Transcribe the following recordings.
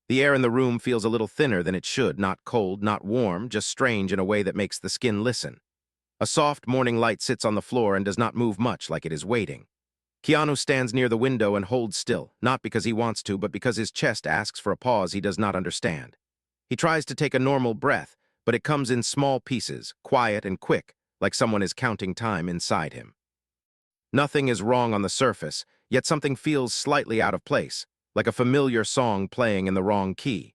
The air in the room feels a little thinner than it should, not cold, not warm, just strange in a way that makes the skin listen. A soft morning light sits on the floor and does not move much, like it is waiting. Keanu stands near the window and holds still, not because he wants to, but because his chest asks for a pause he does not understand. He tries to take a normal breath, but it comes in small pieces, quiet and quick, like someone is counting time inside him. Nothing is wrong on the surface, yet something feels slightly out of place, like a familiar song playing in the wrong key.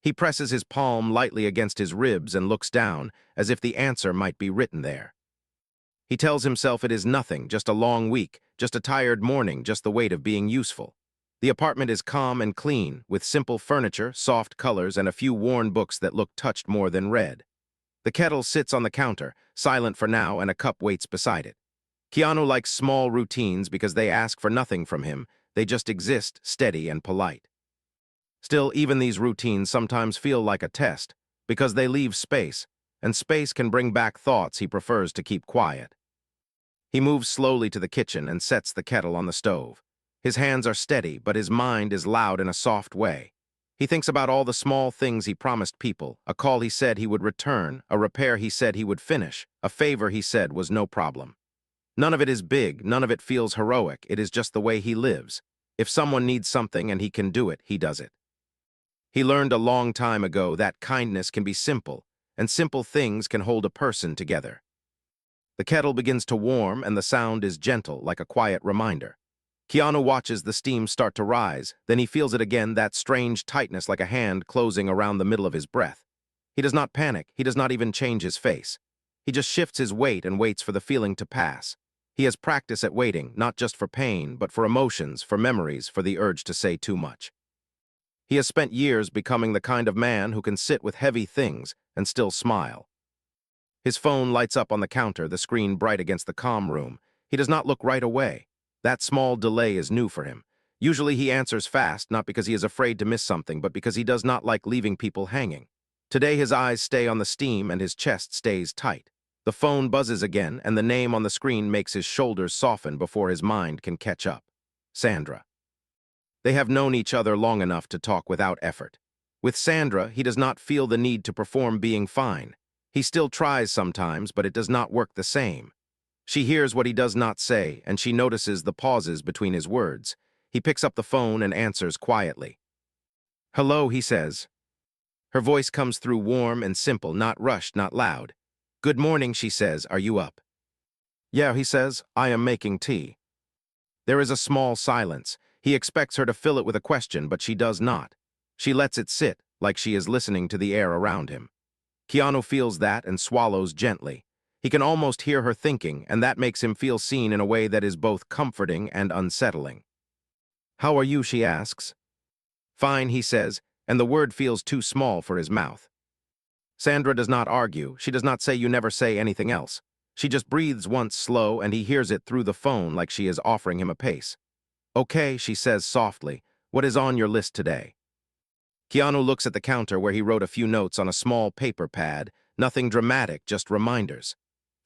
He presses his palm lightly against his ribs and looks down, as if the answer might be written there. He tells himself it is nothing, just a long week, just a tired morning, just the weight of being useful. The apartment is calm and clean, with simple furniture, soft colors, and a few worn books that look touched more than read. The kettle sits on the counter, silent for now, and a cup waits beside it. Keanu likes small routines because they ask for nothing from him, they just exist, steady and polite. Still, even these routines sometimes feel like a test, because they leave space, and space can bring back thoughts he prefers to keep quiet. He moves slowly to the kitchen and sets the kettle on the stove. His hands are steady, but his mind is loud in a soft way. He thinks about all the small things he promised people, a call he said he would return, a repair he said he would finish, a favor he said was no problem. None of it is big, none of it feels heroic, it is just the way he lives. If someone needs something and he can do it, he does it. He learned a long time ago that kindness can be simple, and simple things can hold a person together. The kettle begins to warm, and the sound is gentle, like a quiet reminder. Keanu watches the steam start to rise, then he feels it again, that strange tightness like a hand closing around the middle of his breath. He does not panic, he does not even change his face. He just shifts his weight and waits for the feeling to pass. He has practice at waiting, not just for pain, but for emotions, for memories, for the urge to say too much. He has spent years becoming the kind of man who can sit with heavy things and still smile. His phone lights up on the counter, the screen bright against the comm room. He does not look right away. That small delay is new for him. Usually he answers fast, not because he is afraid to miss something, but because he does not like leaving people hanging. Today his eyes stay on the steam and his chest stays tight. The phone buzzes again, and the name on the screen makes his shoulders soften before his mind can catch up. Sandra. They have known each other long enough to talk without effort. With Sandra, he does not feel the need to perform being fine. He still tries sometimes, but it does not work the same. She hears what he does not say, and she notices the pauses between his words. He picks up the phone and answers quietly. "Hello," he says. Her voice comes through warm and simple, not rushed, not loud. "Good morning," she says. "Are you up?" "Yeah," he says. "I am making tea." There is a small silence. He expects her to fill it with a question, but she does not. She lets it sit, like she is listening to the air around him. Keanu feels that and swallows gently. He can almost hear her thinking, and that makes him feel seen in a way that is both comforting and unsettling. "How are you?" she asks. "Fine," he says, and the word feels too small for his mouth. Sandra does not argue. She does not say you never say anything else. She just breathes once slow, and he hears it through the phone like she is offering him a pace. "Okay," she says softly. "What is on your list today?" Keanu looks at the counter where he wrote a few notes on a small paper pad. Nothing dramatic, just reminders.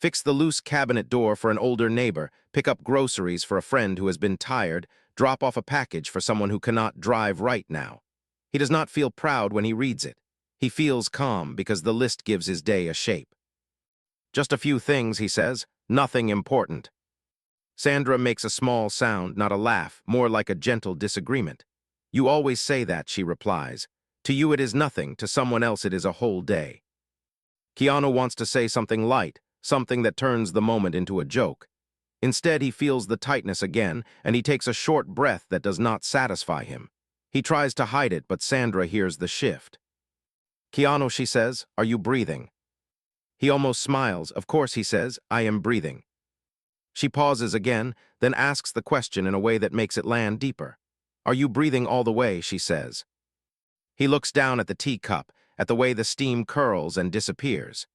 Fix the loose cabinet door for an older neighbor, pick up groceries for a friend who has been tired, drop off a package for someone who cannot drive right now. He does not feel proud when he reads it. He feels calm because the list gives his day a shape. "Just a few things," he says. "Nothing important." Sandra makes a small sound, not a laugh, more like a gentle disagreement. "You always say that," she replies. "To you it is nothing, to someone else it is a whole day." Keanu wants to say something light, something that turns the moment into a joke. Instead, he feels the tightness again, and he takes a short breath that does not satisfy him. He tries to hide it, but Sandra hears the shift. "Keanu," she says, "are you breathing?" He almost smiles. "Of course," he says, "I am breathing." She pauses again, then asks the question in a way that makes it land deeper. "Are you breathing all the way?" she says. He looks down at the teacup, at the way the steam curls and disappears.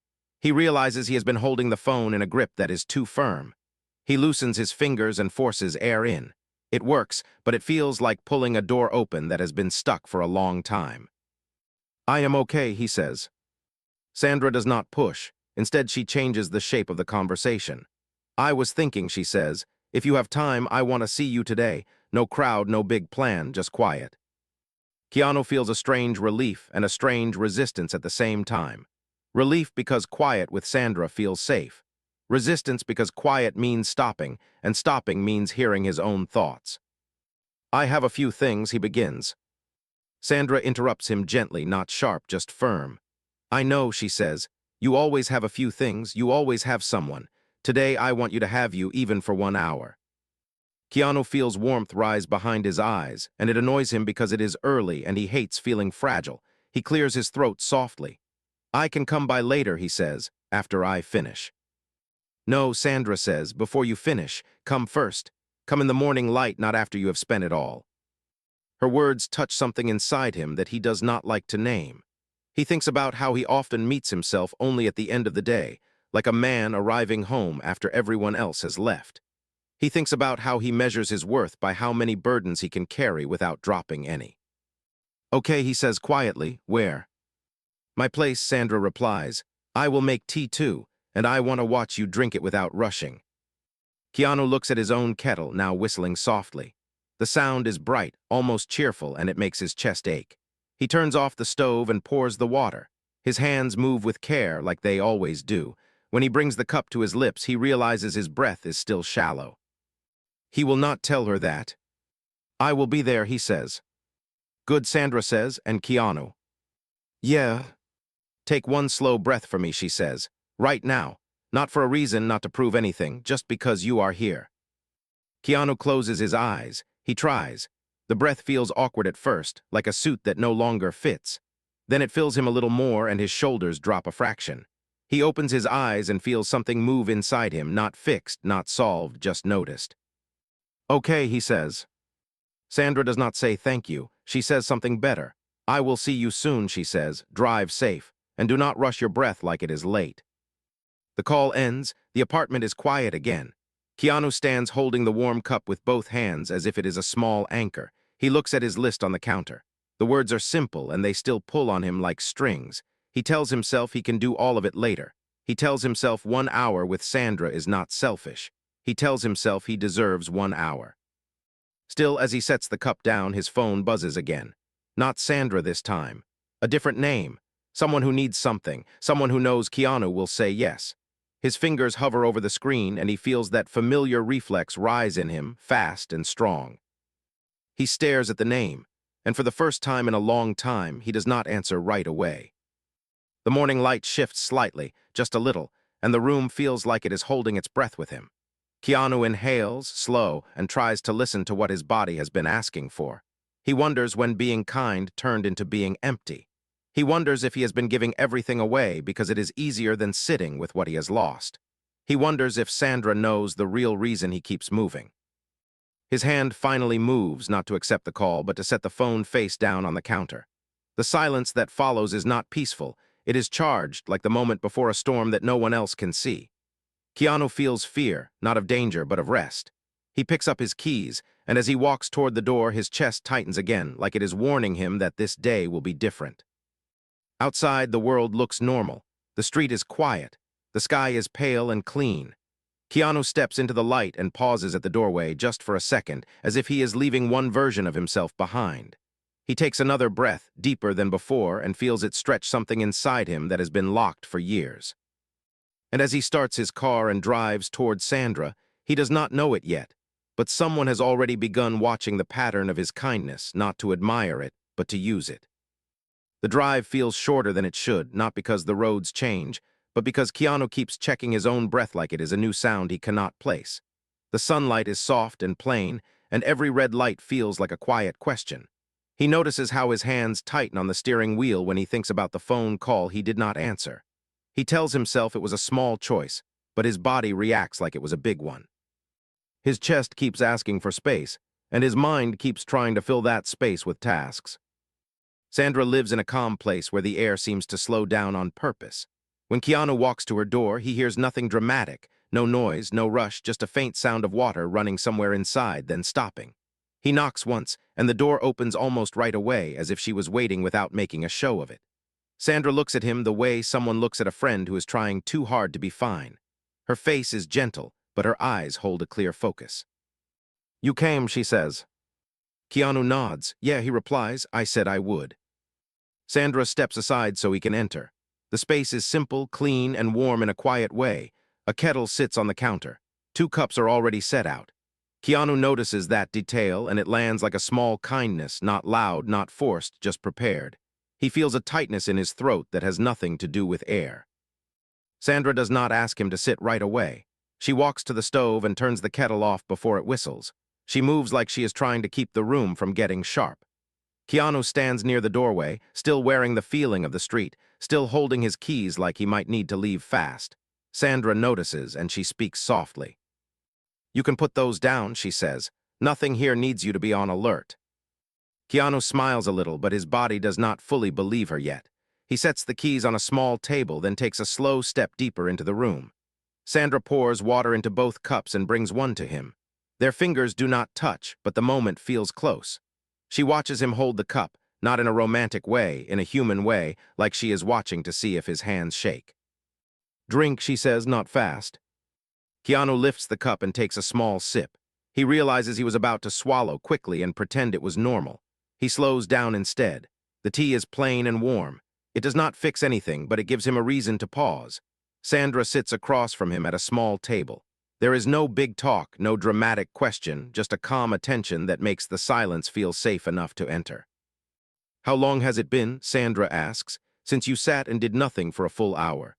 He realizes he has been holding the phone in a grip that is too firm. He loosens his fingers and forces air in. It works, but it feels like pulling a door open that has been stuck for a long time. "I am okay," he says. Sandra does not push. Instead, she changes the shape of the conversation. "I was thinking," she says, "if you have time, I want to see you today. No crowd, no big plan, just quiet." Keanu feels a strange relief and a strange resistance at the same time. Relief because quiet with Sandra feels safe. Resistance because quiet means stopping, and stopping means hearing his own thoughts. I have a few things, he begins. Sandra interrupts him gently, not sharp, just firm. I know, she says. You always have a few things, you always have someone. Today I want you to have you even for 1 hour. Keanu feels warmth rise behind his eyes, and it annoys him because it is early and he hates feeling fragile. He clears his throat softly. I can come by later, he says, after I finish. No, Sandra says, before you finish, come first. Come in the morning light, not after you have spent it all. Her words touch something inside him that he does not like to name. He thinks about how he often meets himself only at the end of the day, like a man arriving home after everyone else has left. He thinks about how he measures his worth by how many burdens he can carry without dropping any. Okay, he says quietly, where? My place, Sandra replies. I will make tea too, and I want to watch you drink it without rushing. Keanu looks at his own kettle, now whistling softly. The sound is bright, almost cheerful, and it makes his chest ache. He turns off the stove and pours the water. His hands move with care, like they always do. When he brings the cup to his lips, he realizes his breath is still shallow. He will not tell her that. I will be there, he says. Good, Sandra says, and Keanu. Yeah. Take one slow breath for me, she says. Right now. Not for a reason, not to prove anything, just because you are here. Keanu closes his eyes. He tries. The breath feels awkward at first, like a suit that no longer fits. Then it fills him a little more and his shoulders drop a fraction. He opens his eyes and feels something move inside him, not fixed, not solved, just noticed. Okay, he says. Sandra does not say thank you. She says something better. I will see you soon, she says. Drive safe, and do not rush your breath like it is late. The call ends. The apartment is quiet again. Keanu stands holding the warm cup with both hands as if it is a small anchor. He looks at his list on the counter. The words are simple, and they still pull on him like strings. He tells himself he can do all of it later. He tells himself 1 hour with Sandra is not selfish. He tells himself he deserves 1 hour. Still, as he sets the cup down, his phone buzzes again. Not Sandra this time. A different name. Someone who needs something. Someone who knows Keanu will say yes. His fingers hover over the screen, and he feels that familiar reflex rise in him, fast and strong. He stares at the name, and for the first time in a long time, he does not answer right away. The morning light shifts slightly, just a little, and the room feels like it is holding its breath with him. Keanu inhales, slow, and tries to listen to what his body has been asking for. He wonders when being kind turned into being empty. He wonders if he has been giving everything away because it is easier than sitting with what he has lost. He wonders if Sandra knows the real reason he keeps moving. His hand finally moves, not to accept the call, but to set the phone face down on the counter. The silence that follows is not peaceful. It is charged, like the moment before a storm that no one else can see. Keanu feels fear, not of danger, but of rest. He picks up his keys, and as he walks toward the door, his chest tightens again, like it is warning him that this day will be different. Outside, the world looks normal. The street is quiet. The sky is pale and clean. Keanu steps into the light and pauses at the doorway just for a second, as if he is leaving one version of himself behind. He takes another breath, deeper than before, and feels it stretch something inside him that has been locked for years. And as he starts his car and drives toward Sandra, he does not know it yet, but someone has already begun watching the pattern of his kindness, not to admire it, but to use it. The drive feels shorter than it should, not because the roads change, but because Keanu keeps checking his own breath like it is a new sound he cannot place. The sunlight is soft and plain, and every red light feels like a quiet question. He notices how his hands tighten on the steering wheel when he thinks about the phone call he did not answer. He tells himself it was a small choice, but his body reacts like it was a big one. His chest keeps asking for space, and his mind keeps trying to fill that space with tasks. Sandra lives in a calm place where the air seems to slow down on purpose. When Keanu walks to her door, he hears nothing dramatic, no noise, no rush, just a faint sound of water running somewhere inside, then stopping. He knocks once, and the door opens almost right away, as if she was waiting without making a show of it. Sandra looks at him the way someone looks at a friend who is trying too hard to be fine. Her face is gentle, but her eyes hold a clear focus. You came, she says. Keanu nods. Yeah, he replies, I said I would. Sandra steps aside so he can enter. The space is simple, clean, and warm in a quiet way. A kettle sits on the counter. 2 cups are already set out. Keanu notices that detail, and it lands like a small kindness, not loud, not forced, just prepared. He feels a tightness in his throat that has nothing to do with air. Sandra does not ask him to sit right away. She walks to the stove and turns the kettle off before it whistles. She moves like she is trying to keep the room from getting sharp. Keanu stands near the doorway, still wearing the feeling of the street, still holding his keys like he might need to leave fast. Sandra notices, and she speaks softly. You can put those down, she says. Nothing here needs you to be on alert. Keanu smiles a little, but his body does not fully believe her yet. He sets the keys on a small table, then takes a slow step deeper into the room. Sandra pours water into both cups and brings one to him. Their fingers do not touch, but the moment feels close. She watches him hold the cup, not in a romantic way, in a human way, like she is watching to see if his hands shake. Drink, she says, not fast. Keanu lifts the cup and takes a small sip. He realizes he was about to swallow quickly and pretend it was normal. He slows down instead. The tea is plain and warm. It does not fix anything, but it gives him a reason to pause. Sandra sits across from him at a small table. There is no big talk, no dramatic question, just a calm attention that makes the silence feel safe enough to enter. How long has it been, Sandra asks, since you sat and did nothing for a full hour?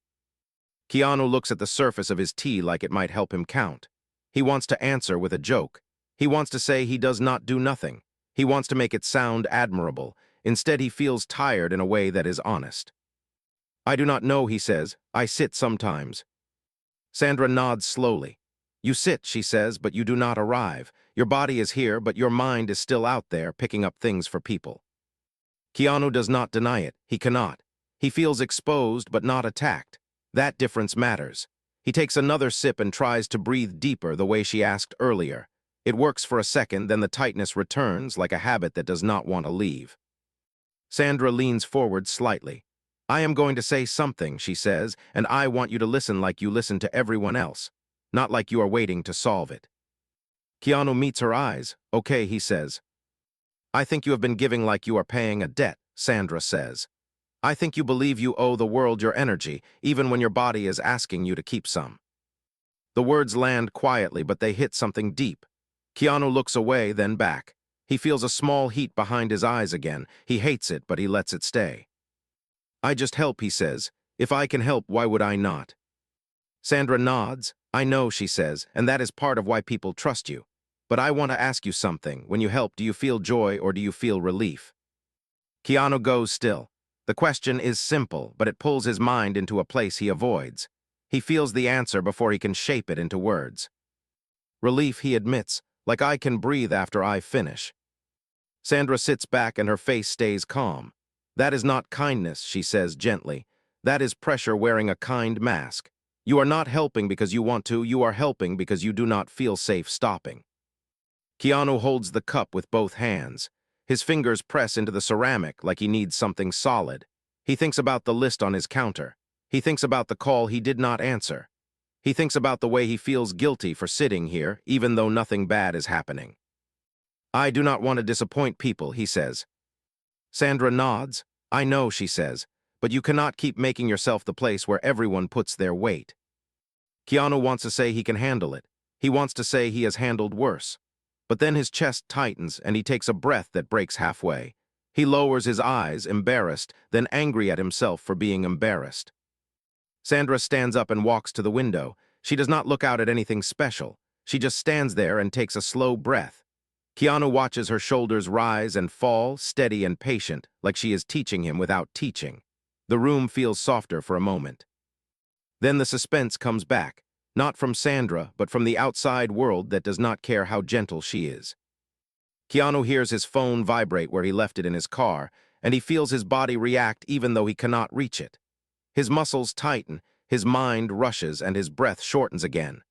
Keanu looks at the surface of his tea like it might help him count. He wants to answer with a joke. He wants to say he does not do nothing. He wants to make it sound admirable. Instead, he feels tired in a way that is honest. I do not know, he says. I sit sometimes. Sandra nods slowly. You sit, she says, but you do not arrive. Your body is here, but your mind is still out there, picking up things for people. Keanu does not deny it. He cannot. He feels exposed, but not attacked. That difference matters. He takes another sip and tries to breathe deeper the way she asked earlier. It works for a second, then the tightness returns like a habit that does not want to leave. Sandra leans forward slightly. I am going to say something, she says, and I want you to listen like you listen to everyone else, not like you are waiting to solve it. Keanu meets her eyes. Okay, he says. I think you have been giving like you are paying a debt, Sandra says. I think you believe you owe the world your energy, even when your body is asking you to keep some. The words land quietly, but they hit something deep. Keanu looks away, then back. He feels a small heat behind his eyes again. He hates it, but he lets it stay. I just help, he says. If I can help, why would I not? Sandra nods. I know, she says, and that is part of why people trust you. But I want to ask you something. When you help, do you feel joy or do you feel relief? Keanu goes still. The question is simple, but it pulls his mind into a place he avoids. He feels the answer before he can shape it into words. Relief, he admits, like I can breathe after I finish. Sandra sits back and her face stays calm. That is not kindness, she says gently. That is pressure wearing a kind mask. You are not helping because you want to, you are helping because you do not feel safe stopping. Keanu holds the cup with both hands. His fingers press into the ceramic like he needs something solid. He thinks about the list on his counter. He thinks about the call he did not answer. He thinks about the way he feels guilty for sitting here, even though nothing bad is happening. I do not want to disappoint people, he says. Sandra nods. I know, she says, but you cannot keep making yourself the place where everyone puts their weight. Keanu wants to say he can handle it. He wants to say he has handled worse. But then his chest tightens and he takes a breath that breaks halfway. He lowers his eyes, embarrassed, then angry at himself for being embarrassed. Sandra stands up and walks to the window. She does not look out at anything special. She just stands there and takes a slow breath. Keanu watches her shoulders rise and fall, steady and patient, like she is teaching him without teaching. The room feels softer for a moment. Then the suspense comes back, not from Sandra, but from the outside world that does not care how gentle she is. Keanu hears his phone vibrate where he left it in his car, and he feels his body react even though he cannot reach it. His muscles tighten, his mind rushes, and his breath shortens again.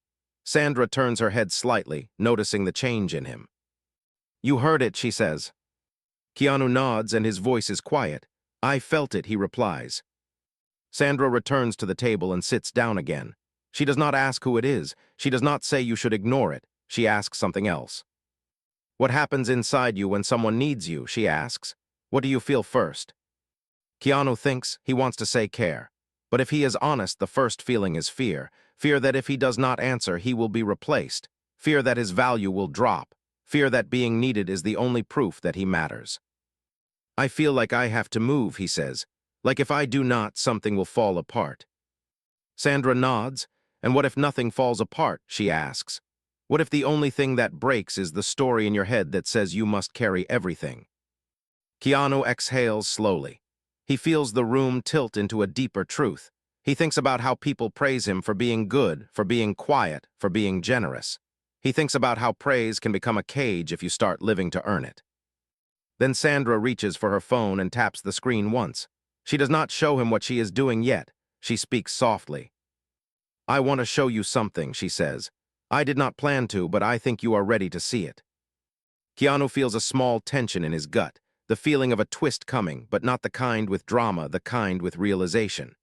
Sandra turns her head slightly, noticing the change in him. You heard it, she says. Keanu nods and his voice is quiet. I felt it, he replies. Sandra returns to the table and sits down again. She does not ask who it is. She does not say you should ignore it. She asks something else. What happens inside you when someone needs you, she asks. What do you feel first? Keanu thinks he wants to say care. But if he is honest, the first feeling is fear. Fear that if he does not answer, he will be replaced. Fear that his value will drop. Fear that being needed is the only proof that he matters. I feel like I have to move, he says. Like if I do not, something will fall apart. Sandra nods. And what if nothing falls apart, she asks. What if the only thing that breaks is the story in your head that says you must carry everything? Keanu exhales slowly. He feels the room tilt into a deeper truth. He thinks about how people praise him for being good, for being quiet, for being generous. He thinks about how praise can become a cage if you start living to earn it. Then Sandra reaches for her phone and taps the screen once. She does not show him what she is doing yet. She speaks softly. I want to show you something, she says. I did not plan to, but I think you are ready to see it. Keanu feels a small tension in his gut, the feeling of a twist coming, but not the kind with drama, the kind with realization.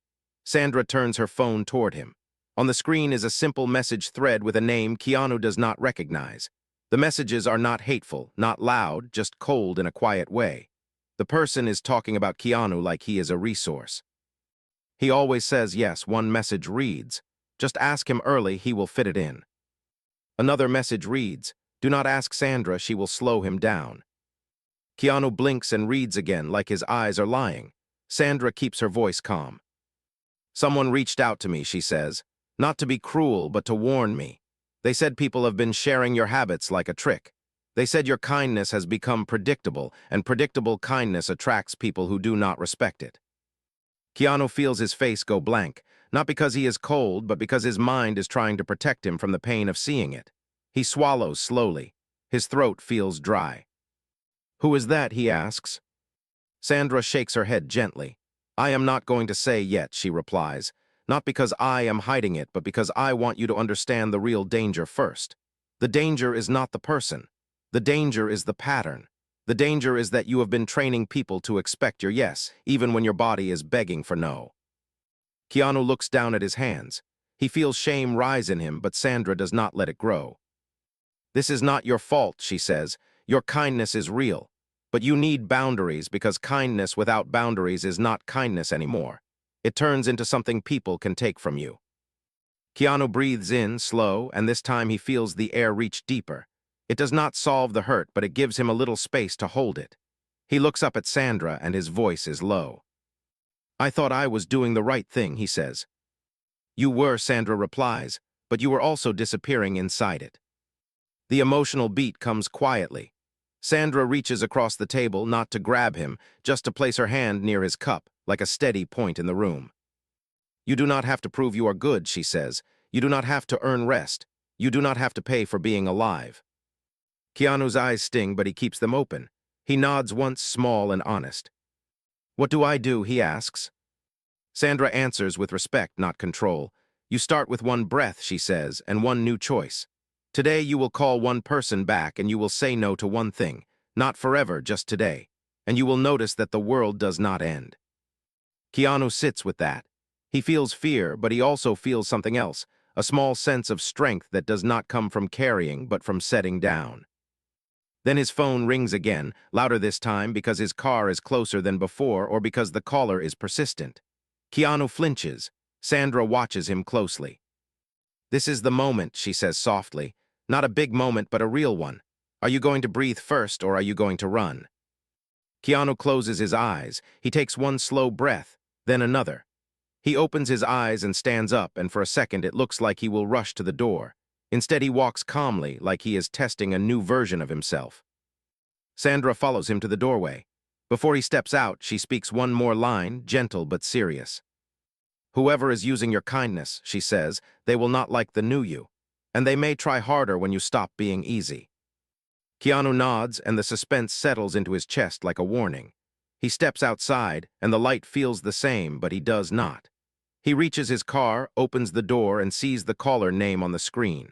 Sandra turns her phone toward him. On the screen is a simple message thread with a name Keanu does not recognize. The messages are not hateful, not loud, just cold in a quiet way. The person is talking about Keanu like he is a resource. He always says yes, one message reads. Just ask him early, he will fit it in. Another message reads, do not ask Sandra, she will slow him down. Keanu blinks and reads again like his eyes are lying. Sandra keeps her voice calm. Someone reached out to me, she says, not to be cruel, but to warn me. They said people have been sharing your habits like a trick. They said your kindness has become predictable, and predictable kindness attracts people who do not respect it. Keanu feels his face go blank, not because he is cold, but because his mind is trying to protect him from the pain of seeing it. He swallows slowly. His throat feels dry. Who is that, he asks. Sandra shakes her head gently. I am not going to say yet, she replies. Not because I am hiding it, but because I want you to understand the real danger first. The danger is not the person. The danger is the pattern. The danger is that you have been training people to expect your yes, even when your body is begging for no. Keanu looks down at his hands. He feels shame rise in him, but Sandra does not let it grow. This is not your fault, she says. Your kindness is real. But you need boundaries because kindness without boundaries is not kindness anymore. It turns into something people can take from you. Keanu breathes in, slow, and this time he feels the air reach deeper. It does not solve the hurt, but it gives him a little space to hold it. He looks up at Sandra, and his voice is low. I thought I was doing the right thing, he says. You were, Sandra replies, but you were also disappearing inside it. The emotional beat comes quietly. Sandra reaches across the table, not to grab him, just to place her hand near his cup, like a steady point in the room. You do not have to prove you are good, she says. You do not have to earn rest. You do not have to pay for being alive. Keanu's eyes sting, but he keeps them open. He nods once, small and honest. What do I do, he asks. Sandra answers with respect, not control. You start with one breath, she says, and one new choice. Today you will call one person back and you will say no to one thing. Not forever, just today. And you will notice that the world does not end. Keanu sits with that. He feels fear, but he also feels something else, a small sense of strength that does not come from carrying, but from setting down. Then his phone rings again, louder this time because his car is closer than before or because the caller is persistent. Keanu flinches. Sandra watches him closely. This is the moment, she says softly. Not a big moment, but a real one. Are you going to breathe first or are you going to run? Keanu closes his eyes. He takes one slow breath, then another. He opens his eyes and stands up, and for a second it looks like he will rush to the door. Instead, he walks calmly, like he is testing a new version of himself. Sandra follows him to the doorway. Before he steps out, she speaks one more line, gentle but serious. Whoever is using your kindness, she says, they will not like the new you, and they may try harder when you stop being easy. Keanu nods, and the suspense settles into his chest like a warning. He steps outside, and the light feels the same, but he does not. He reaches his car, opens the door, and sees the caller name on the screen.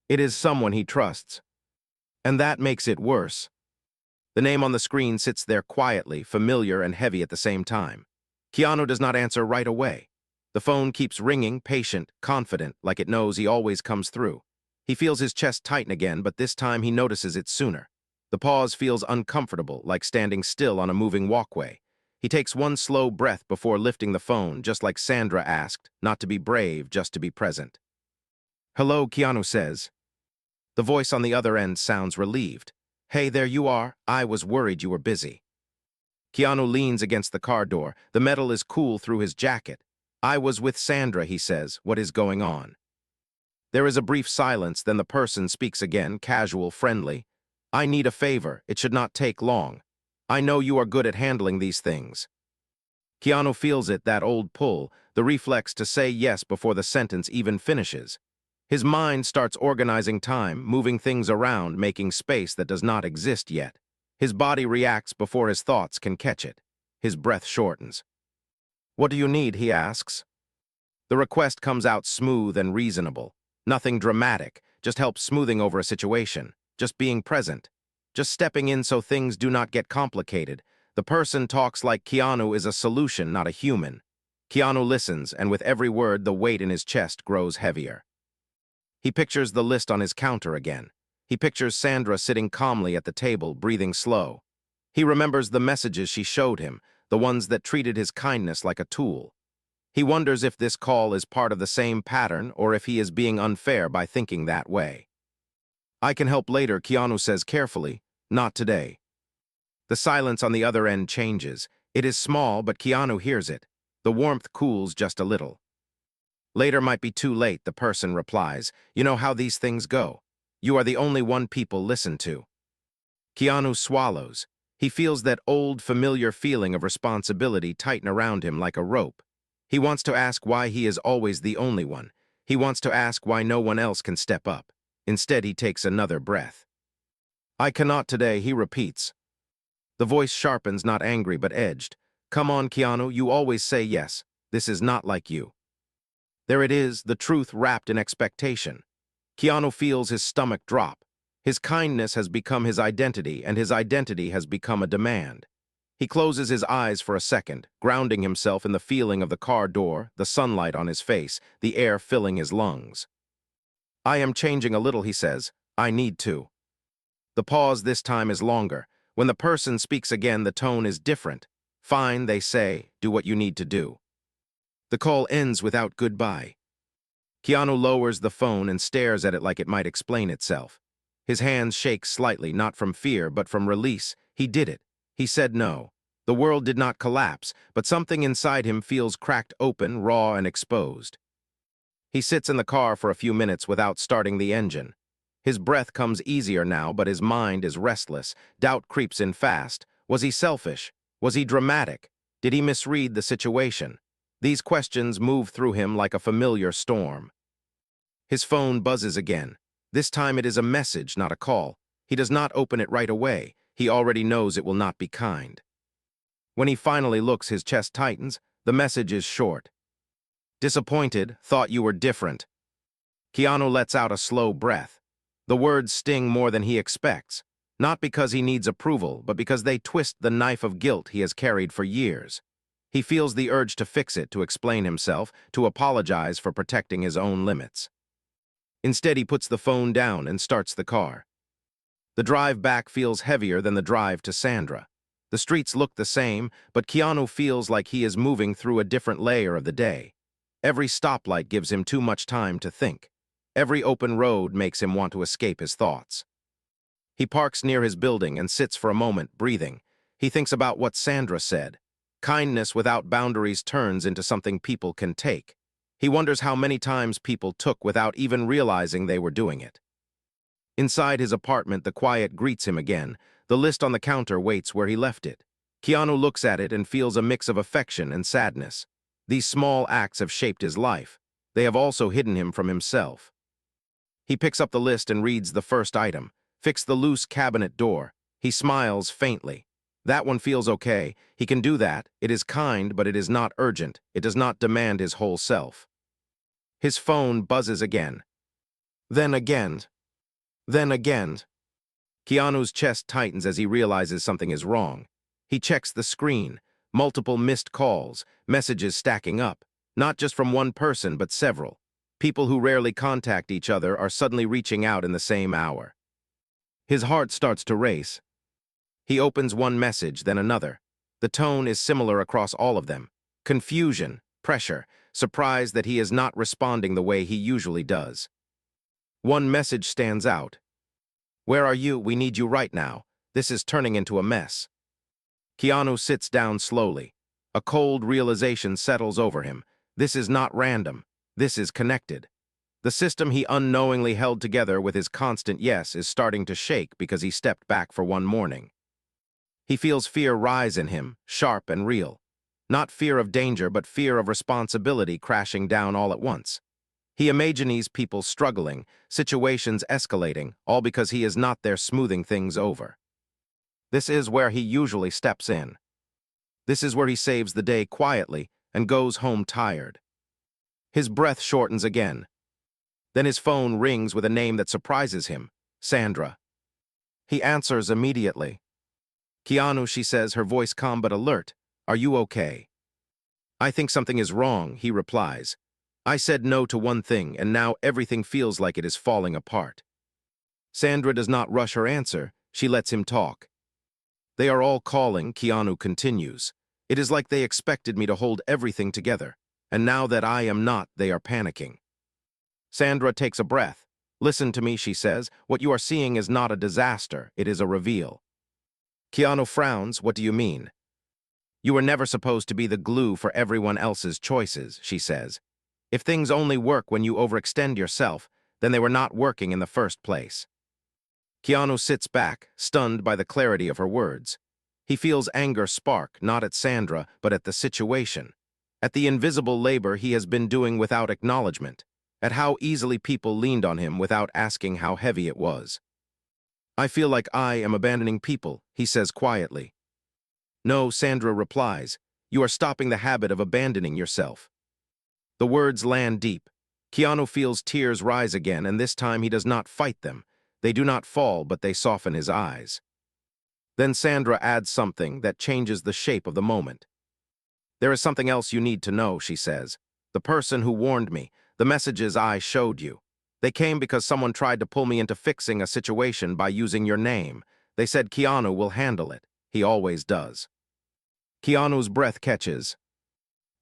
It is someone he trusts. And that makes it worse. The name on the screen sits there quietly, familiar and heavy at the same time. Keanu does not answer right away. The phone keeps ringing, patient, confident, like it knows he always comes through. He feels his chest tighten again, but this time he notices it sooner. The pause feels uncomfortable, like standing still on a moving walkway. He takes one slow breath before lifting the phone, just like Sandra asked, not to be brave, just to be present. "Hello," Keanu says. The voice on the other end sounds relieved. "Hey, there you are. I was worried you were busy." Keanu leans against the car door. The metal is cool through his jacket. "I was with Sandra," he says. "What is going on?" There is a brief silence, then the person speaks again, casual, friendly. "I need a favor. It should not take long. I know you are good at handling these things." Keanu feels it, that old pull, the reflex to say yes before the sentence even finishes. His mind starts organizing time, moving things around, making space that does not exist yet. His body reacts before his thoughts can catch it. His breath shortens. "What do you need?" he asks. The request comes out smooth and reasonable. Nothing dramatic, just help smoothing over a situation, just being present, just stepping in so things do not get complicated. The person talks like Keanu is a solution, not a human. Keanu listens, and with every word, the weight in his chest grows heavier. He pictures the list on his counter again. He pictures Sandra sitting calmly at the table, breathing slow. He remembers the messages she showed him, the ones that treated his kindness like a tool. He wonders if this call is part of the same pattern or if he is being unfair by thinking that way. "I can help later," Keanu says carefully. "Not today." The silence on the other end changes. It is small, but Keanu hears it. The warmth cools just a little. "Later might be too late," the person replies. "You know how these things go. You are the only one people listen to." Keanu swallows. He feels that old, familiar feeling of responsibility tighten around him like a rope. He wants to ask why he is always the only one. He wants to ask why no one else can step up. Instead, he takes another breath. "I cannot today," he repeats. The voice sharpens, not angry but edged. "Come on, Keanu, you always say yes. This is not like you." There it is, the truth wrapped in expectation. Keanu feels his stomach drop. His kindness has become his identity, and his identity has become a demand. He closes his eyes for a second, grounding himself in the feeling of the car door, the sunlight on his face, the air filling his lungs. "I am changing a little," he says. "I need to." The pause this time is longer. When the person speaks again, the tone is different. "Fine," they say. "Do what you need to do." The call ends without goodbye. Keanu lowers the phone and stares at it like it might explain itself. His hands shake slightly, not from fear, but from release. He did it. He said no. The world did not collapse, but something inside him feels cracked open, raw and exposed. He sits in the car for a few minutes without starting the engine. His breath comes easier now, but his mind is restless. Doubt creeps in fast. Was he selfish? Was he dramatic? Did he misread the situation? These questions move through him like a familiar storm. His phone buzzes again. This time it is a message, not a call. He does not open it right away. He already knows it will not be kind. When he finally looks, his chest tightens. The message is short. "Disappointed, thought you were different." Keanu lets out a slow breath. The words sting more than he expects, not because he needs approval, but because they twist the knife of guilt he has carried for years. He feels the urge to fix it, to explain himself, to apologize for protecting his own limits. Instead, he puts the phone down and starts the car. The drive back feels heavier than the drive to Sandra. The streets look the same, but Keanu feels like he is moving through a different layer of the day. Every stoplight gives him too much time to think. Every open road makes him want to escape his thoughts. He parks near his building and sits for a moment, breathing. He thinks about what Sandra said. Kindness without boundaries turns into something people can take. He wonders how many times people took without even realizing they were doing it. Inside his apartment, the quiet greets him again. The list on the counter waits where he left it. Keanu looks at it and feels a mix of affection and sadness. These small acts have shaped his life. They have also hidden him from himself. He picks up the list and reads the first item. Fix the loose cabinet door. He smiles faintly. That one feels okay. He can do that. It is kind, but it is not urgent. It does not demand his whole self. His phone buzzes again. Then again. Then again. Keanu's chest tightens as he realizes something is wrong. He checks the screen. Multiple missed calls, messages stacking up. Not just from one person, but several. People who rarely contact each other are suddenly reaching out in the same hour. His heart starts to race. He opens one message, then another. The tone is similar across all of them. Confusion, pressure, surprise that he is not responding the way he usually does. One message stands out. "Where are you? We need you right now. This is turning into a mess." Keanu sits down slowly. A cold realization settles over him. This is not random. This is connected. The system he unknowingly held together with his constant yes is starting to shake because he stepped back for one morning. He feels fear rise in him, sharp and real. Not fear of danger, but fear of responsibility crashing down all at once. He imagines people struggling, situations escalating, all because he is not there smoothing things over. This is where he usually steps in. This is where he saves the day quietly and goes home tired. His breath shortens again. Then his phone rings with a name that surprises him, Sandra. He answers immediately. "Keanu," she says, her voice calm but alert. "Are you okay?" "I think something is wrong," he replies. "I said no to one thing, and now everything feels like it is falling apart." Sandra does not rush her answer. She lets him talk. "They are all calling," Keanu continues. "It is like they expected me to hold everything together, and now that I am not, they are panicking." Sandra takes a breath. "Listen to me," she says. "What you are seeing is not a disaster, it is a reveal." Keanu frowns. "What do you mean?" "You were never supposed to be the glue for everyone else's choices," she says. "If things only work when you overextend yourself, then they were not working in the first place." Keanu sits back, stunned by the clarity of her words. He feels anger spark, not at Sandra, but at the situation. At the invisible labor he has been doing without acknowledgement. At how easily people leaned on him without asking how heavy it was. "I feel like I am abandoning people," he says quietly. "No," Sandra replies. "You are stopping the habit of abandoning yourself." The words land deep. Keanu feels tears rise again, and this time he does not fight them. They do not fall, but they soften his eyes. Then Sandra adds something that changes the shape of the moment. "There is something else you need to know," she says. "The person who warned me, the messages I showed you. They came because someone tried to pull me into fixing a situation by using your name. They said Keanu will handle it. He always does." Keanu's breath catches.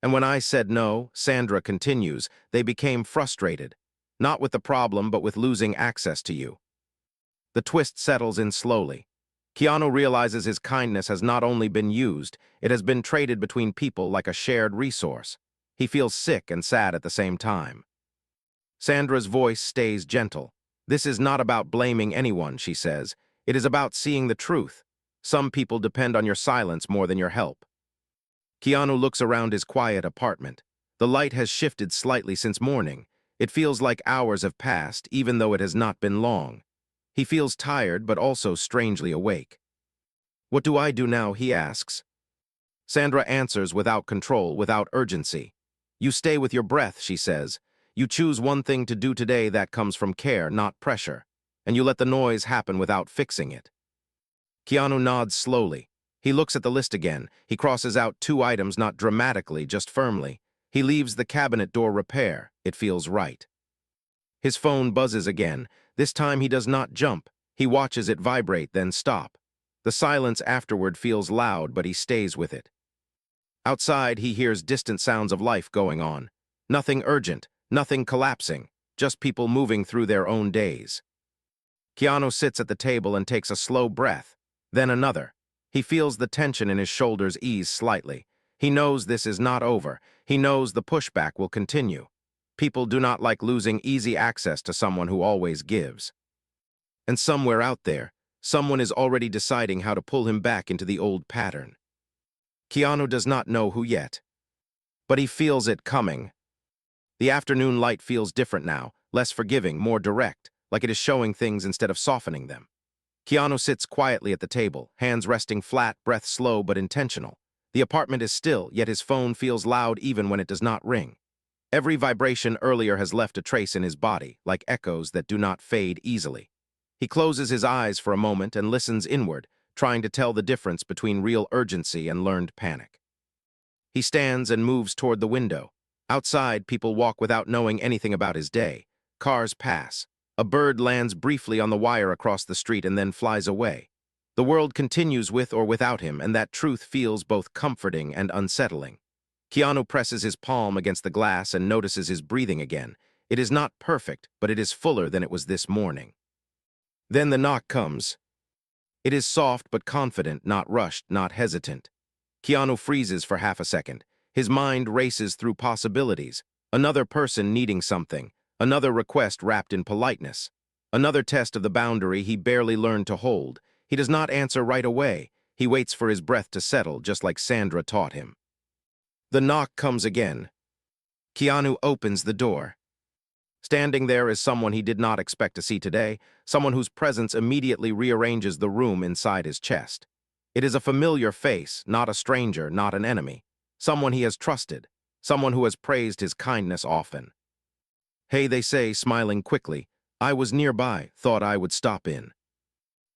"And when I said no," Sandra continues, "they became frustrated. Not with the problem, but with losing access to you." The twist settles in slowly. Keanu realizes his kindness has not only been used, it has been traded between people like a shared resource. He feels sick and sad at the same time. Sandra's voice stays gentle. "This is not about blaming anyone," she says. "It is about seeing the truth. Some people depend on your silence more than your help." Keanu looks around his quiet apartment. The light has shifted slightly since morning. It feels like hours have passed, even though it has not been long. He feels tired, but also strangely awake. "What do I do now?" he asks. Sandra answers without control, without urgency. "You stay with your breath," she says. "You choose one thing to do today that comes from care, not pressure. And you let the noise happen without fixing it." Keanu nods slowly. He looks at the list again. He crosses out 2 items, not dramatically, just firmly. He leaves the cabinet door repair. It feels right. His phone buzzes again. This time he does not jump. He watches it vibrate, then stop. The silence afterward feels loud, but he stays with it. Outside, he hears distant sounds of life going on. Nothing urgent, nothing collapsing, just people moving through their own days. Keanu sits at the table and takes a slow breath, then another. He feels the tension in his shoulders ease slightly. He knows this is not over. He knows the pushback will continue. People do not like losing easy access to someone who always gives. And somewhere out there, someone is already deciding how to pull him back into the old pattern. Keanu does not know who yet, but he feels it coming. The afternoon light feels different now, less forgiving, more direct, like it is showing things instead of softening them. Keanu sits quietly at the table, hands resting flat, breath slow but intentional. The apartment is still, yet his phone feels loud even when it does not ring. Every vibration earlier has left a trace in his body, like echoes that do not fade easily. He closes his eyes for a moment and listens inward, trying to tell the difference between real urgency and learned panic. He stands and moves toward the window. Outside, people walk without knowing anything about his day. Cars pass. A bird lands briefly on the wire across the street and then flies away. The world continues with or without him, and that truth feels both comforting and unsettling. Keanu presses his palm against the glass and notices his breathing again. It is not perfect, but it is fuller than it was this morning. Then the knock comes. It is soft but confident, not rushed, not hesitant. Keanu freezes for half a second. His mind races through possibilities. Another person needing something. Another request wrapped in politeness. Another test of the boundary he barely learned to hold. He does not answer right away. He waits for his breath to settle, just like Sandra taught him. The knock comes again. Keanu opens the door. Standing there is someone he did not expect to see today, someone whose presence immediately rearranges the room inside his chest. It is a familiar face, not a stranger, not an enemy. Someone he has trusted, someone who has praised his kindness often. "Hey," they say, smiling quickly. "I was nearby, thought I would stop in."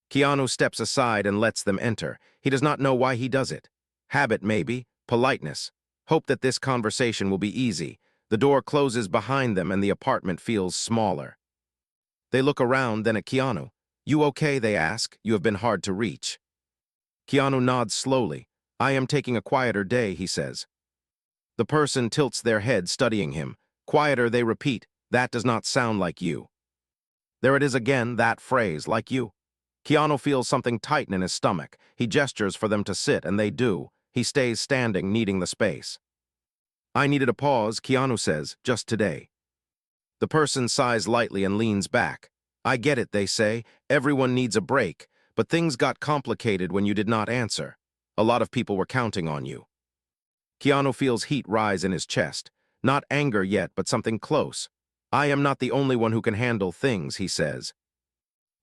Keanu steps aside and lets them enter. He does not know why he does it. Habit, maybe. Politeness. Hope that this conversation will be easy. The door closes behind them and the apartment feels smaller. They look around, then at Keanu. "You okay?" they ask. "You have been hard to reach." Keanu nods slowly. "I am taking a quieter day," he says. The person tilts their head, studying him. "Quieter," they repeat. "That does not sound like you." There it is again, that phrase, "like you." Keanu feels something tighten in his stomach. He gestures for them to sit, and they do. He stays standing, needing the space. "I needed a pause," Keanu says, "just today." The person sighs lightly and leans back. "I get it," they say. "Everyone needs a break, but things got complicated when you did not answer. A lot of people were counting on you." Keanu feels heat rise in his chest. Not anger yet, but something close. "I am not the only one who can handle things," he says.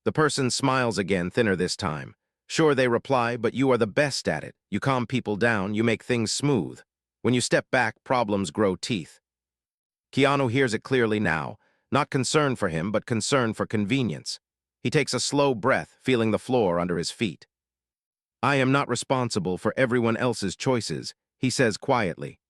The person smiles again, thinner this time. "Sure," they reply, "but you are the best at it. You calm people down, you make things smooth. When you step back, problems grow teeth." Keanu hears it clearly now, not concern for him, but concern for convenience. He takes a slow breath, feeling the floor under his feet. "I am not responsible for everyone else's choices," he says quietly.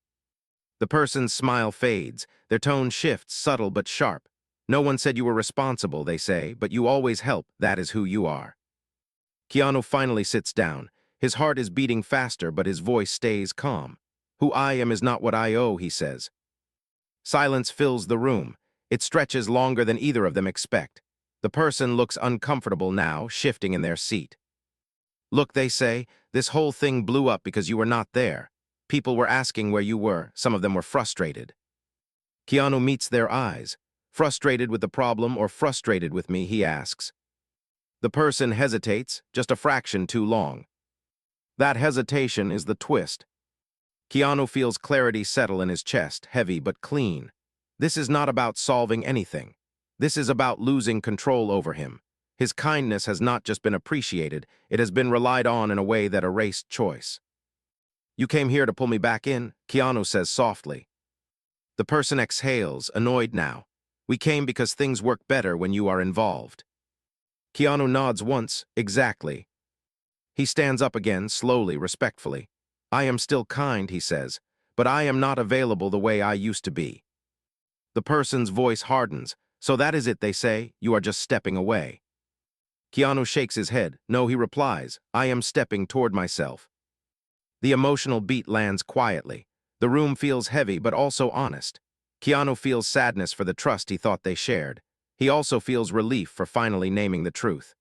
The person's smile fades. Their tone shifts, subtle but sharp. "No one said you were responsible," they say, "but you always help. That is who you are." Keanu finally sits down. His heart is beating faster, but his voice stays calm. "Who I am is not what I owe," he says. Silence fills the room. It stretches longer than either of them expect. The person looks uncomfortable now, shifting in their seat. "Look," they say, "this whole thing blew up because you were not there. People were asking where you were. Some of them were frustrated." Keanu meets their eyes. "Frustrated with the problem or frustrated with me?" he asks. The person hesitates, just a fraction too long. That hesitation is the twist. Keanu feels clarity settle in his chest, heavy but clean. This is not about solving anything. This is about losing control over him. His kindness has not just been appreciated, it has been relied on in a way that erased choice. "You came here to pull me back in," Keanu says softly. The person exhales, annoyed now. "We came because things work better when you are involved." Keanu nods once, exactly. He stands up again, slowly, respectfully. "I am still kind," he says, "but I am not available the way I used to be." The person's voice hardens. "So that is it," they say, "you are just stepping away." Keanu shakes his head. "No," he replies, "I am stepping toward myself." The emotional beat lands quietly. The room feels heavy, but also honest. Keanu feels sadness for the trust he thought they shared. He also feels relief for finally naming the truth.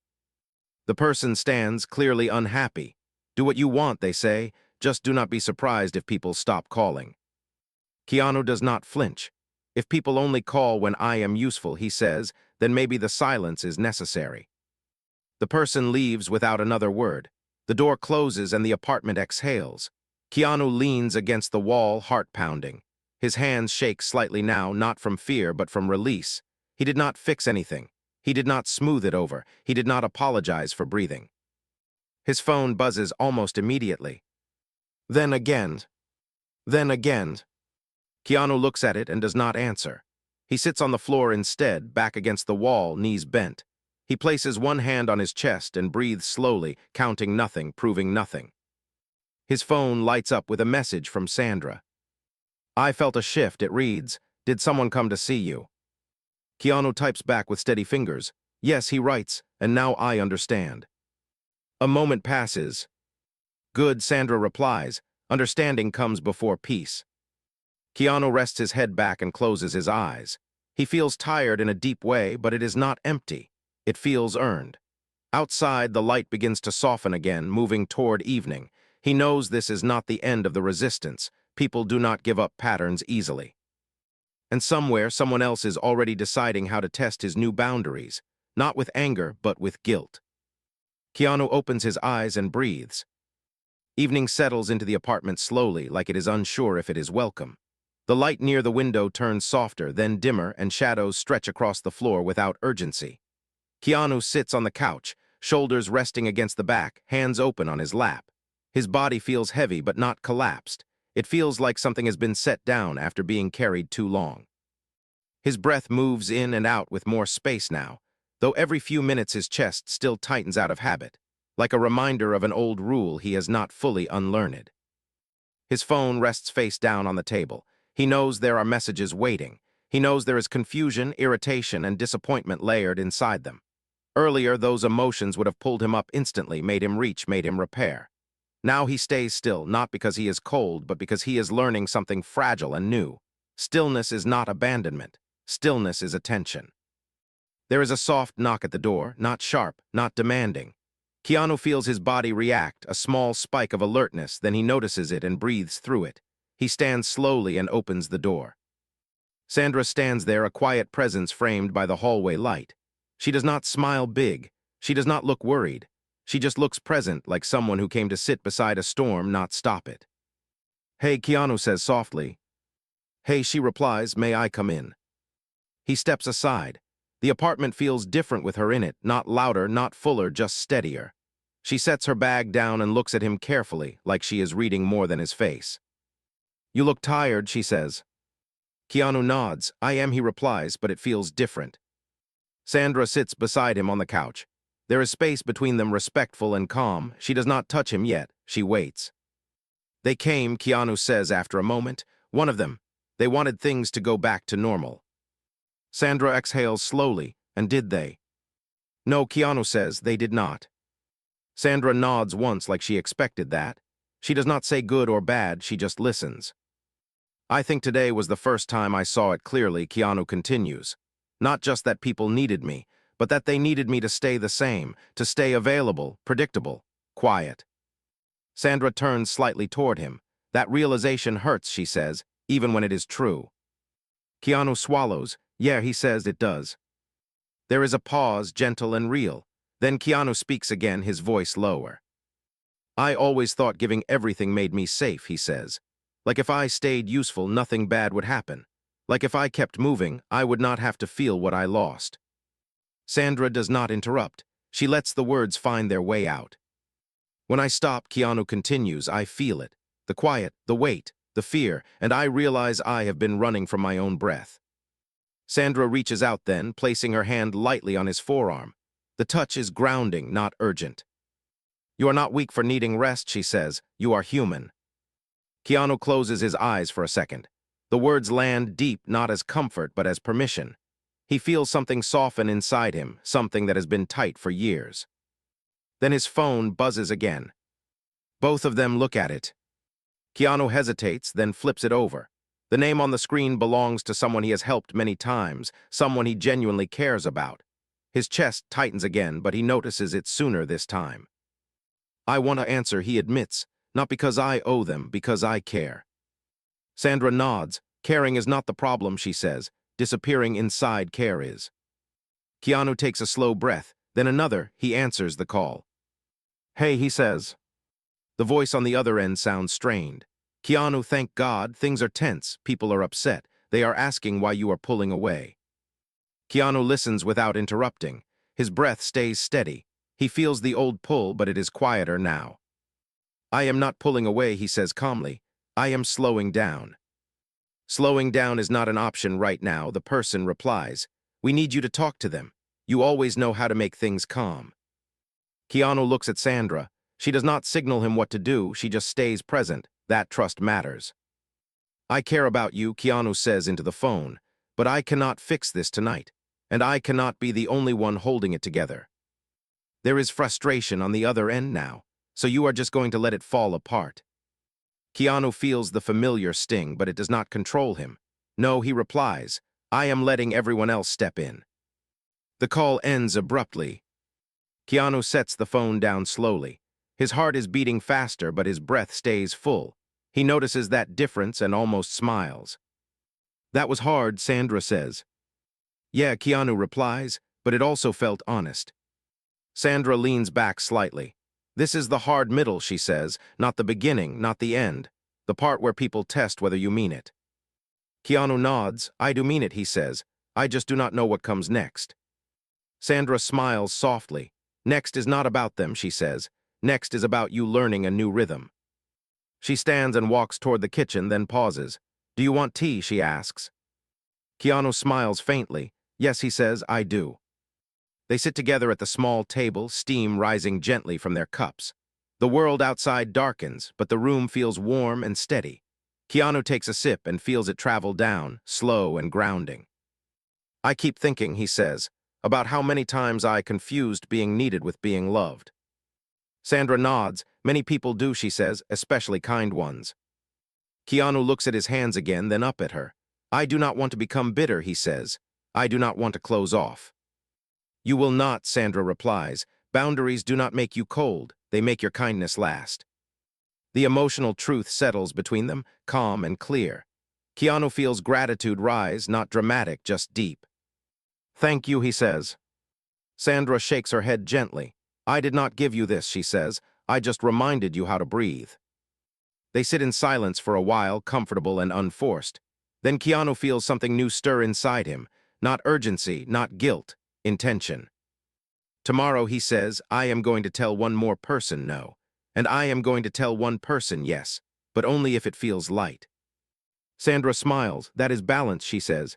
The person stands, clearly unhappy. "Do what you want," they say. "Just do not be surprised if people stop calling." Keanu does not flinch. "If people only call when I am useful," he says, "then maybe the silence is necessary." The person leaves without another word. The door closes and the apartment exhales. Keanu leans against the wall, heart pounding. His hands shake slightly now, not from fear, but from release. He did not fix anything. He did not smooth it over. He did not apologize for breathing. His phone buzzes almost immediately. Then again. Then again. Keanu looks at it and does not answer. He sits on the floor instead, back against the wall, knees bent. He places one hand on his chest and breathes slowly, counting nothing, proving nothing. His phone lights up with a message from Sandra. I felt a shift. It reads, "Did someone come to see you?" Keanu types back with steady fingers. Yes, he writes, and now I understand. A moment passes. Good, Sandra replies. Understanding comes before peace. Keanu rests his head back and closes his eyes. He feels tired in a deep way, but it is not empty. It feels earned. Outside, the light begins to soften again, moving toward evening. He knows this is not the end of the resistance. People do not give up patterns easily. And somewhere, someone else is already deciding how to test his new boundaries, not with anger, but with guilt. Keanu opens his eyes and breathes. Evening settles into the apartment slowly, like it is unsure if it is welcome. The light near the window turns softer, then dimmer, and shadows stretch across the floor without urgency. Keanu sits on the couch, shoulders resting against the back, hands open on his lap. His body feels heavy but not collapsed. It feels like something has been set down after being carried too long. His breath moves in and out with more space now, though every few minutes his chest still tightens out of habit, like a reminder of an old rule he has not fully unlearned. His phone rests face down on the table. He knows there are messages waiting. He knows there is confusion, irritation, and disappointment layered inside them. Earlier, those emotions would have pulled him up instantly, made him reach, made him repair. Now he stays still, not because he is cold, but because he is learning something fragile and new. Stillness is not abandonment. Stillness is attention. There is a soft knock at the door, not sharp, not demanding. Keanu feels his body react, a small spike of alertness, then he notices it and breathes through it. He stands slowly and opens the door. Sandra stands there, a quiet presence framed by the hallway light. She does not smile big. She does not look worried. She just looks present, like someone who came to sit beside a storm, not stop it. "Hey," Keanu says softly. "Hey," she replies, "may I come in?" He steps aside. The apartment feels different with her in it, not louder, not fuller, just steadier. She sets her bag down and looks at him carefully, like she is reading more than his face. "You look tired," she says. Keanu nods. "I am," he replies, but it feels different. Sandra sits beside him on the couch. There is space between them, respectful and calm. She does not touch him yet. She waits. "They came," Keanu says after a moment. "One of them. They wanted things to go back to normal." Sandra exhales slowly. "And did they?" "No," Keanu says, "they did not." Sandra nods once like she expected that. She does not say good or bad, she just listens. "I think today was the first time I saw it clearly," Keanu continues. "Not just that people needed me, but that they needed me to stay the same, to stay available, predictable, quiet." Sandra turns slightly toward him. "That realization hurts," she says, "even when it is true." Keanu swallows. "Yeah," he says, "it does." There is a pause, gentle and real. Then Keanu speaks again, his voice lower. "I always thought giving everything made me safe," he says. "Like if I stayed useful, nothing bad would happen. Like if I kept moving, I would not have to feel what I lost." Sandra does not interrupt. She lets the words find their way out. "When I stop," Keanu continues, "I feel it. The quiet, the weight, the fear, and I realize I have been running from my own breath." Sandra reaches out then, placing her hand lightly on his forearm. The touch is grounding, not urgent. "You are not weak for needing rest," she says. "You are human." Keanu closes his eyes for a second. The words land deep, not as comfort, but as permission. He feels something soften inside him, something that has been tight for years. Then his phone buzzes again. Both of them look at it. Keanu hesitates, then flips it over. The name on the screen belongs to someone he has helped many times, someone he genuinely cares about. His chest tightens again, but he notices it sooner this time. "I want to answer," he admits, "not because I owe them, because I care." Sandra nods. "Caring is not the problem," she says. "Disappearing inside care is." Keanu takes a slow breath, then another. He answers the call. "Hey," he says. The voice on the other end sounds strained. "Keanu, thank God, things are tense, people are upset. They are asking why you are pulling away." Keanu listens without interrupting. His breath stays steady. He feels the old pull, but it is quieter now. "I am not pulling away," he says calmly. "I am slowing down." "Slowing down is not an option right now," the person replies. "We need you to talk to them. You always know how to make things calm." Keanu looks at Sandra. She does not signal him what to do, she just stays present. That trust matters. I care about you, Keanu says into the phone, but I cannot fix this tonight, and I cannot be the only one holding it together. There is frustration on the other end now, so you are just going to let it fall apart. Keanu feels the familiar sting, but it does not control him. No, he replies, I am letting everyone else step in. The call ends abruptly. Keanu sets the phone down slowly. His heart is beating faster, but his breath stays full. He notices that difference and almost smiles. That was hard, Sandra says. Yeah, Keanu replies, but it also felt honest. Sandra leans back slightly. This is the hard middle, she says, not the beginning, not the end. The part where people test whether you mean it. Keanu nods. I do mean it, he says. I just do not know what comes next. Sandra smiles softly. Next is not about them, she says. Next is about you learning a new rhythm. She stands and walks toward the kitchen, then pauses. Do you want tea, she asks. Keanu smiles faintly. Yes, he says, I do. They sit together at the small table, steam rising gently from their cups. The world outside darkens, but the room feels warm and steady. Keanu takes a sip and feels it travel down, slow and grounding. I keep thinking, he says, about how many times I confused being needed with being loved. Sandra nods. Many people do, she says, especially kind ones. Keanu looks at his hands again, then up at her. I do not want to become bitter, he says. I do not want to close off. You will not, Sandra replies. Boundaries do not make you cold. They make your kindness last. The emotional truth settles between them, calm and clear. Keanu feels gratitude rise, not dramatic, just deep. Thank you, he says. Sandra shakes her head gently. I did not give you this, she says. I just reminded you how to breathe. They sit in silence for a while, comfortable and unforced. Then Keanu feels something new stir inside him. Not urgency, not guilt, intention. Tomorrow, he says, I am going to tell one more person no. And I am going to tell one person yes, but only if it feels light. Sandra smiles. That is balance, she says.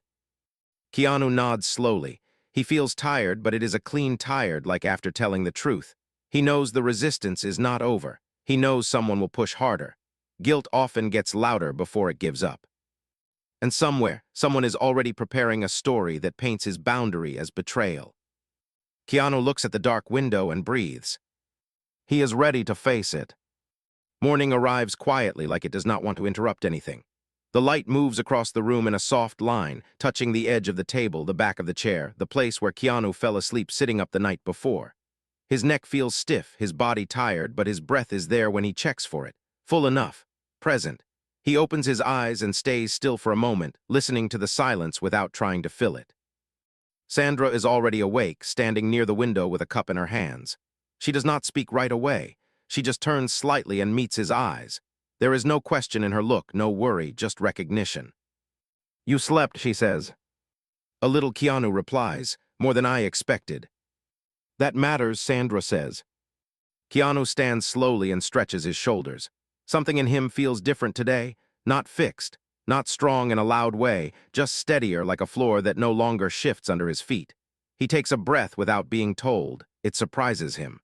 Keanu nods slowly. He feels tired, but it is a clean tired, like after telling the truth. He knows the resistance is not over. He knows someone will push harder. Guilt often gets louder before it gives up. And somewhere, someone is already preparing a story that paints his boundary as betrayal. Keanu looks at the dark window and breathes. He is ready to face it. Morning arrives quietly, like it does not want to interrupt anything. The light moves across the room in a soft line, touching the edge of the table, the back of the chair, the place where Keanu fell asleep sitting up the night before. His neck feels stiff, his body tired, but his breath is there when he checks for it. Full enough. Present. He opens his eyes and stays still for a moment, listening to the silence without trying to fill it. Sandra is already awake, standing near the window with a cup in her hands. She does not speak right away. She just turns slightly and meets his eyes. There is no question in her look, no worry, just recognition. You slept, she says. A little, Keanu replies, more than I expected. That matters, Sandra says. Keanu stands slowly and stretches his shoulders. Something in him feels different today, not fixed, not strong in a loud way, just steadier like a floor that no longer shifts under his feet. He takes a breath without being told. It surprises him.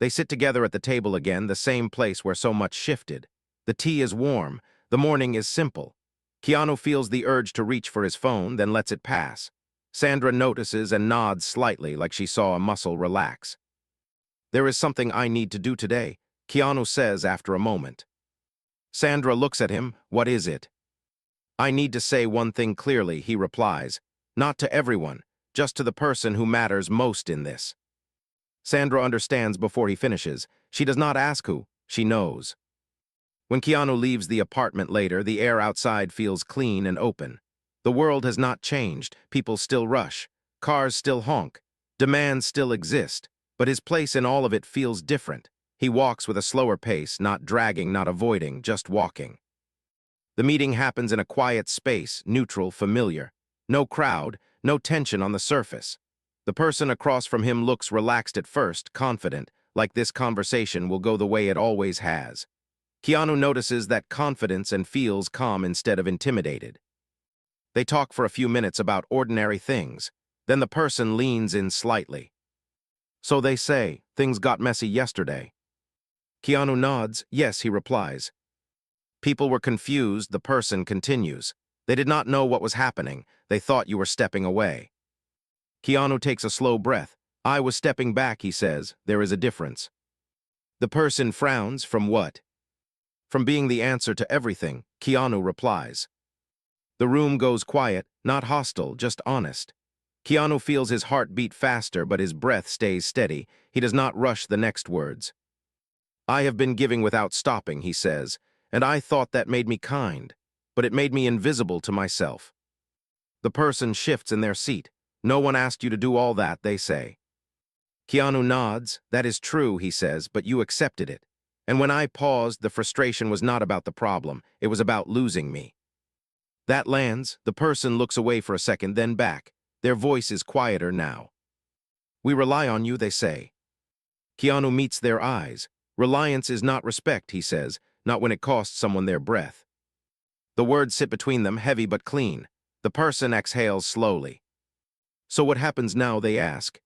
They sit together at the table again, the same place where so much shifted. The tea is warm. The morning is simple. Keanu feels the urge to reach for his phone, then lets it pass. Sandra notices and nods slightly, like she saw a muscle relax. There is something I need to do today, Keanu says after a moment. Sandra looks at him. What is it? I need to say one thing clearly, he replies. Not to everyone, just to the person who matters most in this. Sandra understands before he finishes. She does not ask who, she knows. When Keanu leaves the apartment later, the air outside feels clean and open. The world has not changed, people still rush, cars still honk, demands still exist, but his place in all of it feels different. He walks with a slower pace, not dragging, not avoiding, just walking. The meeting happens in a quiet space, neutral, familiar. No crowd, no tension on the surface. The person across from him looks relaxed at first, confident, like this conversation will go the way it always has. Keanu notices that confidence and feels calm instead of intimidated. They talk for a few minutes about ordinary things. Then the person leans in slightly. So they say, things got messy yesterday. Keanu nods. Yes, he replies. People were confused, the person continues. They did not know what was happening. They thought you were stepping away. Keanu takes a slow breath. I was stepping back, he says. There is a difference. The person frowns. From what? From being the answer to everything, Keanu replies. The room goes quiet, not hostile, just honest. Keanu feels his heart beat faster, but his breath stays steady. He does not rush the next words. I have been giving without stopping, he says, and I thought that made me kind, but it made me invisible to myself. The person shifts in their seat. No one asked you to do all that, they say. Keanu nods. That is true, he says, but you accepted it. And when I paused, the frustration was not about the problem. It was about losing me. That lands. The person looks away for a second, then back. Their voice is quieter now. We rely on you, they say. Keanu meets their eyes. Reliance is not respect, he says, not when it costs someone their breath. The words sit between them, heavy but clean. The person exhales slowly. So what happens now, they ask.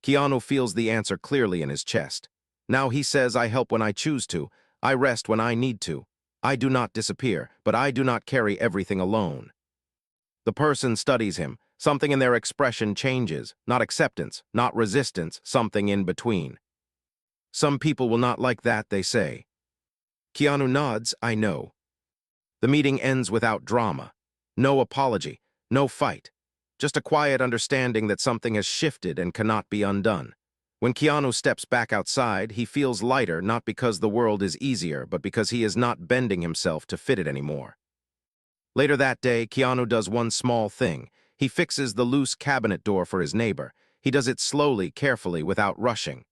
Keanu feels the answer clearly in his chest. Now he says, I help when I choose to. I rest when I need to. I do not disappear, but I do not carry everything alone. The person studies him. Something in their expression changes. Not acceptance, not resistance, something in between. Some people will not like that, they say. Keanu nods. I know. The meeting ends without drama. No apology, no fight. Just a quiet understanding that something has shifted and cannot be undone. When Keanu steps back outside, he feels lighter, not because the world is easier, but because he is not bending himself to fit it anymore. Later that day, Keanu does one small thing. He fixes the loose cabinet door for his neighbor. He does it slowly, carefully, without rushing.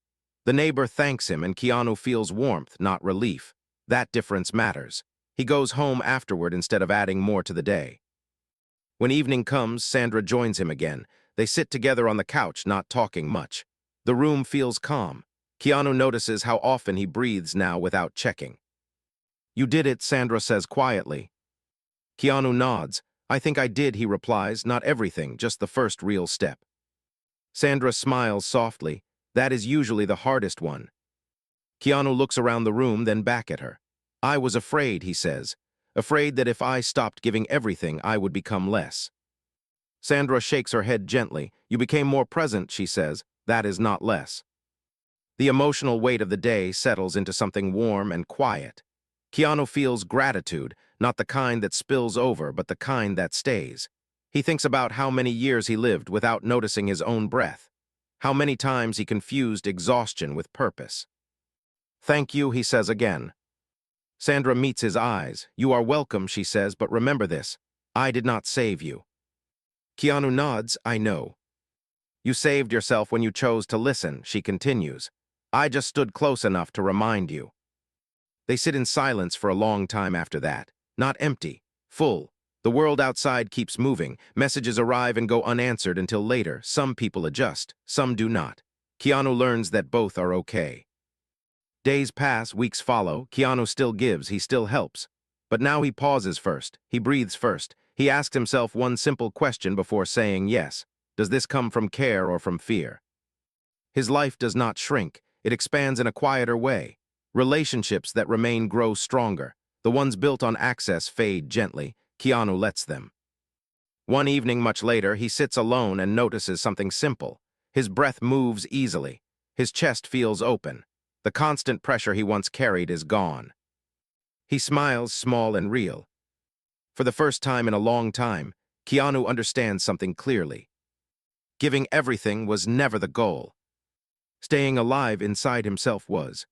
The neighbor thanks him, and Keanu feels warmth, not relief. That difference matters. He goes home afterward instead of adding more to the day. When evening comes, Sandra joins him again. They sit together on the couch, not talking much. The room feels calm. Keanu notices how often he breathes now without checking. You did it, Sandra says quietly. Keanu nods. I think I did, he replies. Not everything, just the first real step. Sandra smiles softly. That is usually the hardest one. Keanu looks around the room, then back at her. I was afraid, he says. Afraid that if I stopped giving everything, I would become less. Sandra shakes her head gently. You became more present, she says. That is not less. The emotional weight of the day settles into something warm and quiet. Keanu feels gratitude, not the kind that spills over, but the kind that stays. He thinks about how many years he lived without noticing his own breath. How many times he confused exhaustion with purpose. Thank you, he says again. Sandra meets his eyes. You are welcome, she says, but remember this. I did not save you. Keanu nods. I know. You saved yourself when you chose to listen, she continues. I just stood close enough to remind you. They sit in silence for a long time after that. Not empty, full. The world outside keeps moving. Messages arrive and go unanswered until later. Some people adjust, some do not. Keanu learns that both are okay. Days pass, weeks follow. Keanu still gives, he still helps. But now he pauses first. He breathes first. He asks himself one simple question before saying yes. Does this come from care or from fear? His life does not shrink. It expands in a quieter way. Relationships that remain grow stronger. The ones built on access fade gently. Keanu lets them. One evening much later, he sits alone and notices something simple. His breath moves easily. His chest feels open. The constant pressure he once carried is gone. He smiles, small and real. For the first time in a long time, Keanu understands something clearly. Giving everything was never the goal. Staying alive inside himself was.